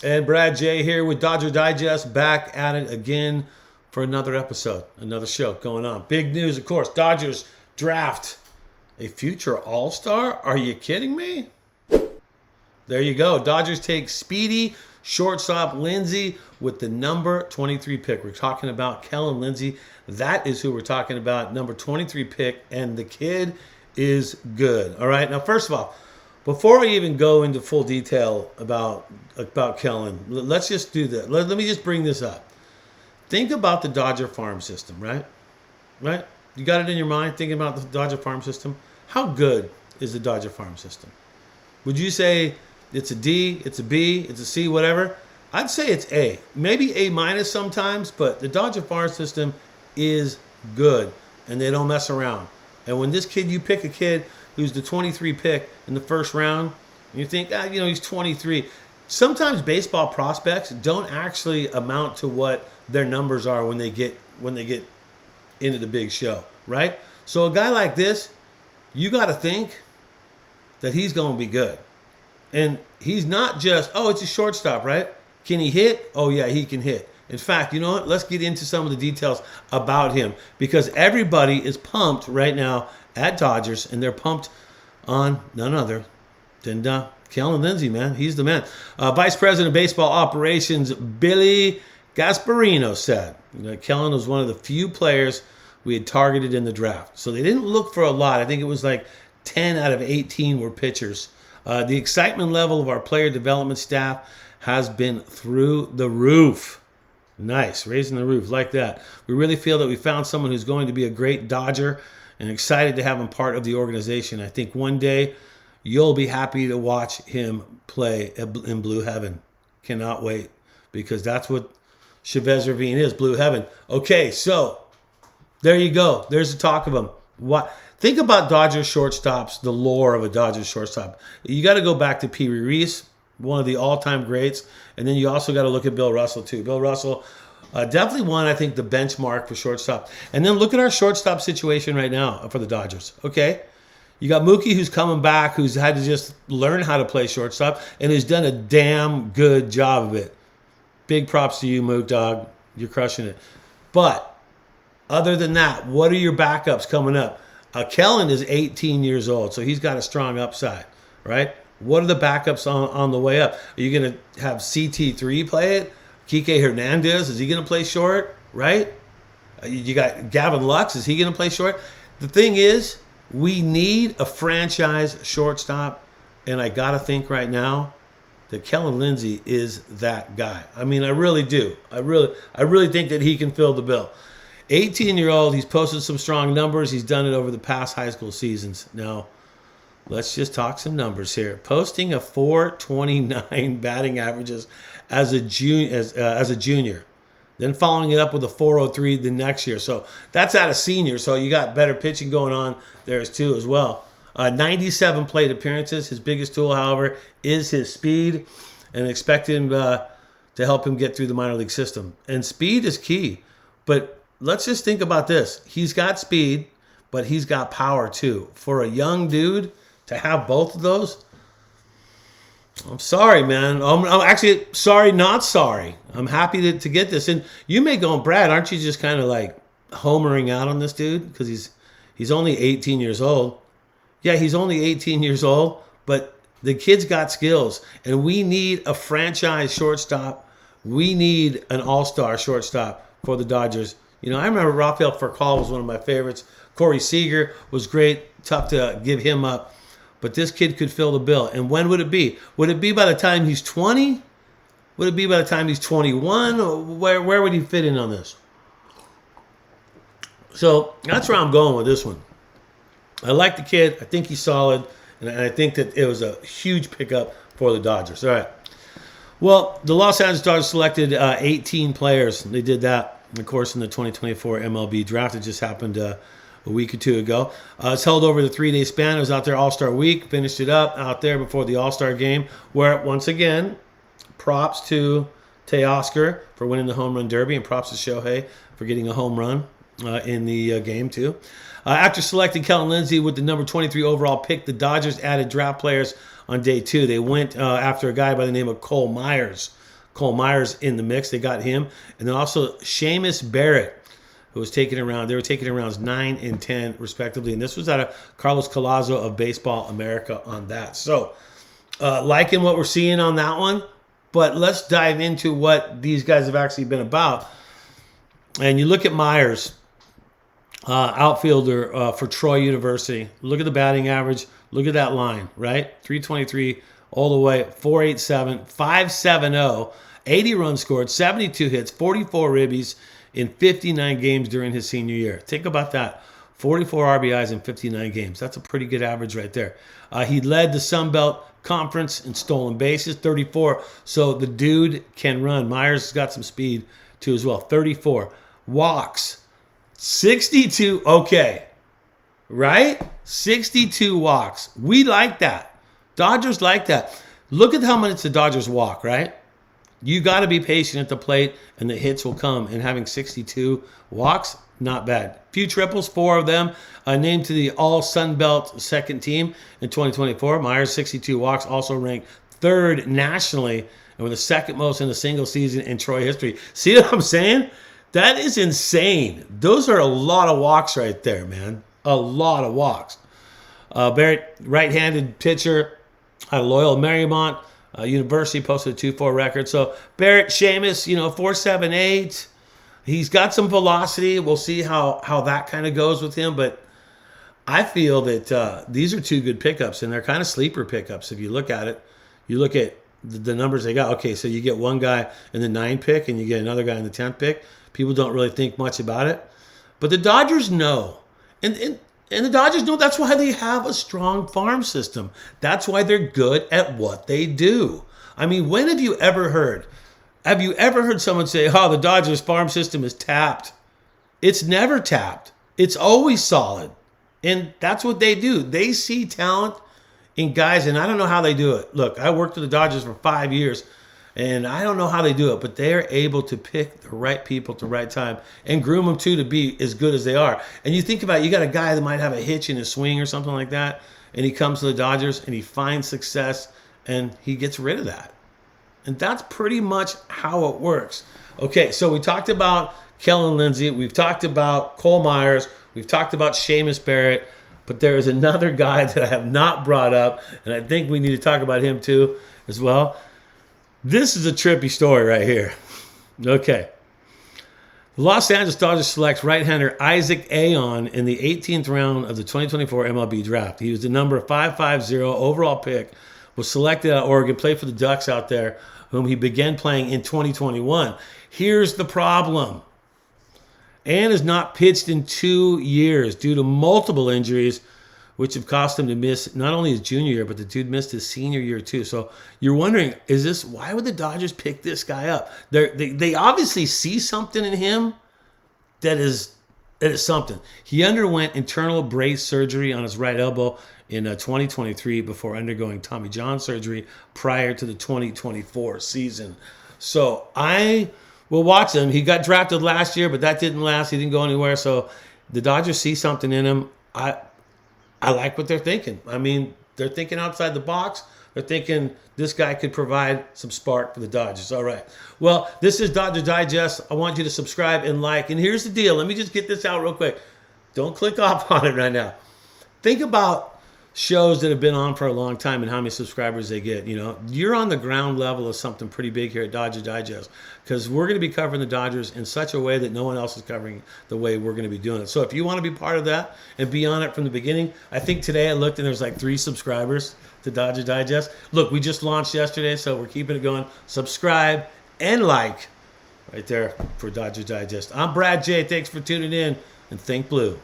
And Brad J here with Dodger Digest, back at it again for another episode, another show going on. Big news, of course. Dodgers draft a future All-Star? Are you kidding me? There you go. Dodgers take speedy shortstop Lindsay with the number 23 pick. We're talking about Kellon Lindsey. That is who we're talking about, number 23 pick, and the kid is good. All right. Now, first of all, before I even go into full detail about Kellen, let's just do that. Let me just bring this up. Think about the Dodger farm system, right? Right? You got it in your mind, thinking about the Dodger farm system? How good is the Dodger farm system? Would you say it's a D, it's a B, it's a C, whatever? I'd say it's A. Maybe A minus sometimes, but the Dodger farm system is good, and they don't mess around. And when you pick a kid who's the 23 pick in the first round, and you think, he's 23. Sometimes baseball prospects don't actually amount to what their numbers are when they get into the big show, right? So a guy like this, you got to think that he's going to be good. And he's not just, it's a shortstop, right? Can he hit? Oh, yeah, he can hit. In fact, you know what? Let's get into some of the details about him, because everybody is pumped right now at Dodgers, and they're pumped on none other than Kellon Lindsey, man. He's the man. Vice President of Baseball Operations, Billy Gasparino, said, Kellen was one of the few players we had targeted in the draft. So they didn't look for a lot. I think it was like 10 out of 18 were pitchers. The excitement level of our player development staff has been through the roof. Nice, raising the roof like that. We really feel that we found someone who's going to be a great Dodger, and excited to have him part of the organization. I think one day you'll be happy to watch him play in Blue Heaven. Cannot wait, because that's what Chavez Ravine is, Blue Heaven. Okay, so there you go. There's the talk of him. Think about Dodgers shortstops, the lore of a Dodgers shortstop. You got to go back to Pee Wee Reese, one of the all-time greats, and then you also got to look at Bill Russell too. Bill Russell definitely won, I think, the benchmark for shortstop. And then look at our shortstop situation right now for the Dodgers. Okay, you got Mookie, who's coming back, who's had to just learn how to play shortstop, and who's done a damn good job of it. Big props to you, Mook Dog. You're crushing it. But other than that, what are your backups coming up? Kellen is 18 years old, so he's got a strong upside, right? What are the backups on the way up? Are you going to have CT3 play it? Kike Hernandez, is he going to play short, right? You got Gavin Lux, is he going to play short? The thing is, we need a franchise shortstop, and I got to think right now that Kellon Lindsey is that guy. I mean, I really do. I really think that he can fill the bill. 18-year-old, he's posted some strong numbers. He's done it over the past high school seasons. Now, let's just talk some numbers here. Posting a .429 batting averages as a junior, then following it up with a .403 the next year. So that's at a senior. So you got better pitching going on there too as well. 97 plate appearances. His biggest tool, however, is his speed, and expect him to help him get through the minor league system. And speed is key. But let's just think about this. He's got speed, but he's got power too. For a young dude to have both of those, I'm sorry, man. I'm actually sorry, not sorry. I'm happy to get this. And you may go, Brad, aren't you just kind of like homering out on this dude? Because he's only 18 years old. Yeah, he's only 18 years old, but the kid's got skills. And we need a franchise shortstop. We need an all-star shortstop for the Dodgers. I remember Rafael Furcal was one of my favorites. Corey Seager was great. Tough to give him up. But this kid could fill the bill. And when would it be? Would it be by the time he's 20? Would it be by the time he's 21? Or where would he fit in on this? So that's where I'm going with this one. I like the kid. I think he's solid. And I think that it was a huge pickup for the Dodgers. All right. Well, the Los Angeles Dodgers selected 18 players. They did that, of course, in the 2024 MLB draft. It just happened a week or two ago. It's held over the 3-day span. It was out there All-Star Week. Finished it up out there before the All-Star Game, where, once again, props to Teoscar for winning the home run derby, and props to Shohei for getting a home run in the game, too. After selecting Kellon Lindsey with the number 23 overall pick, the Dodgers added draft players on day 2. They went after a guy by the name of Cole Myers. Cole Myers in the mix. They got him. And then also Seamus Barrett, who was taken around. They were taking rounds 9 and 10, respectively. And this was out of Carlos Collazo of Baseball America on that. So, liking what we're seeing on that one. But let's dive into what these guys have actually been about. And you look at Myers, outfielder for Troy University. Look at the batting average. Look at that line, right? 323 all the way, 487, 570, 80 runs scored, 72 hits, 44 ribbies in 59 games during his senior year. Think about that. 44 RBIs in 59 games. That's a pretty good average right there. He led the Sun Belt Conference in stolen bases, 34. So the dude can run. Myers has got some speed too as well. 34. Walks, 62. Okay. Right? 62 walks. We like that. Dodgers like that. Look at how much the Dodgers walk, right? You got to be patient at the plate, and the hits will come. And having 62 walks, not bad. Few triples, 4 of them. Named to the All-Sun Belt second team in 2024. Myers, 62 walks, also ranked 3rd nationally, and with the 2nd most in a single season in Troy history. See what I'm saying? That is insane. Those are a lot of walks right there, man. A lot of walks. Barrett, right-handed pitcher out of Loyola Marymount. University posted a 2.4 record. So Barrett, Seamus, 4.78. He's got some velocity. We'll see how that kind of goes with him. But I feel that these are 2 good pickups, and they're kind of sleeper pickups. If you look at it, you look at the numbers they got. Okay, so you get one guy in the 9th pick, and you get another guy in the 10th pick. People don't really think much about it. But the Dodgers know. And the Dodgers know that's why they have a strong farm system. That's why they're good at what they do. I mean, when have you ever heard someone say, oh, the Dodgers farm system is tapped? It's never tapped. It's always solid. And that's what they do. They see talent in guys, and I don't know how they do it. Look, I worked with the Dodgers for 5 years, and I don't know how they do it, but they're able to pick the right people at the right time and groom them, too, to be as good as they are. And you think about it, you got a guy that might have a hitch in his swing or something like that, and he comes to the Dodgers, and he finds success, and he gets rid of that. And that's pretty much how it works. Okay, so we talked about Kellon Lindsey. We've talked about Cole Myers. We've talked about Seamus Barrett. But there is another guy that I have not brought up, and I think we need to talk about him, too, as well. This is a trippy story right here. Okay. The Los Angeles Dodgers selects right-hander Isaac Aon in the 18th round of the 2024 MLB draft. He was the number 550 overall pick, was selected out of Oregon, played for the Ducks out there, whom he began playing in 2021. Here's the problem. Aon has not pitched in 2 years due to multiple injuries, which have cost him to miss not only his junior year, but the dude missed his senior year too. So you're wondering, why would the Dodgers pick this guy up? They obviously see something in him that is something. He underwent internal brace surgery on his right elbow in 2023 before undergoing Tommy John surgery prior to the 2024 season. So I will watch him. He got drafted last year, but that didn't last. He didn't go anywhere. So the Dodgers see something in him. I like what they're thinking. I mean, they're thinking outside the box. They're thinking this guy could provide some spark for the Dodgers. All right. Well, this is Dodger Digest. I want you to subscribe and like. And here's the deal. Let me just get this out real quick. Don't click off on it right now. Think about shows that have been on for a long time and how many subscribers they get. You're on the ground level of something pretty big here at Dodger Digest, because we're going to be covering the Dodgers in such a way that no one else is covering the way we're going to be doing it. So if you want to be part of that and be on it from the beginning, I think today I looked and there's like 3 subscribers to Dodger Digest. Look, we just launched yesterday, so we're keeping it going. Subscribe and like right there for Dodger Digest. I'm Brad J. Thanks for tuning in, and think blue.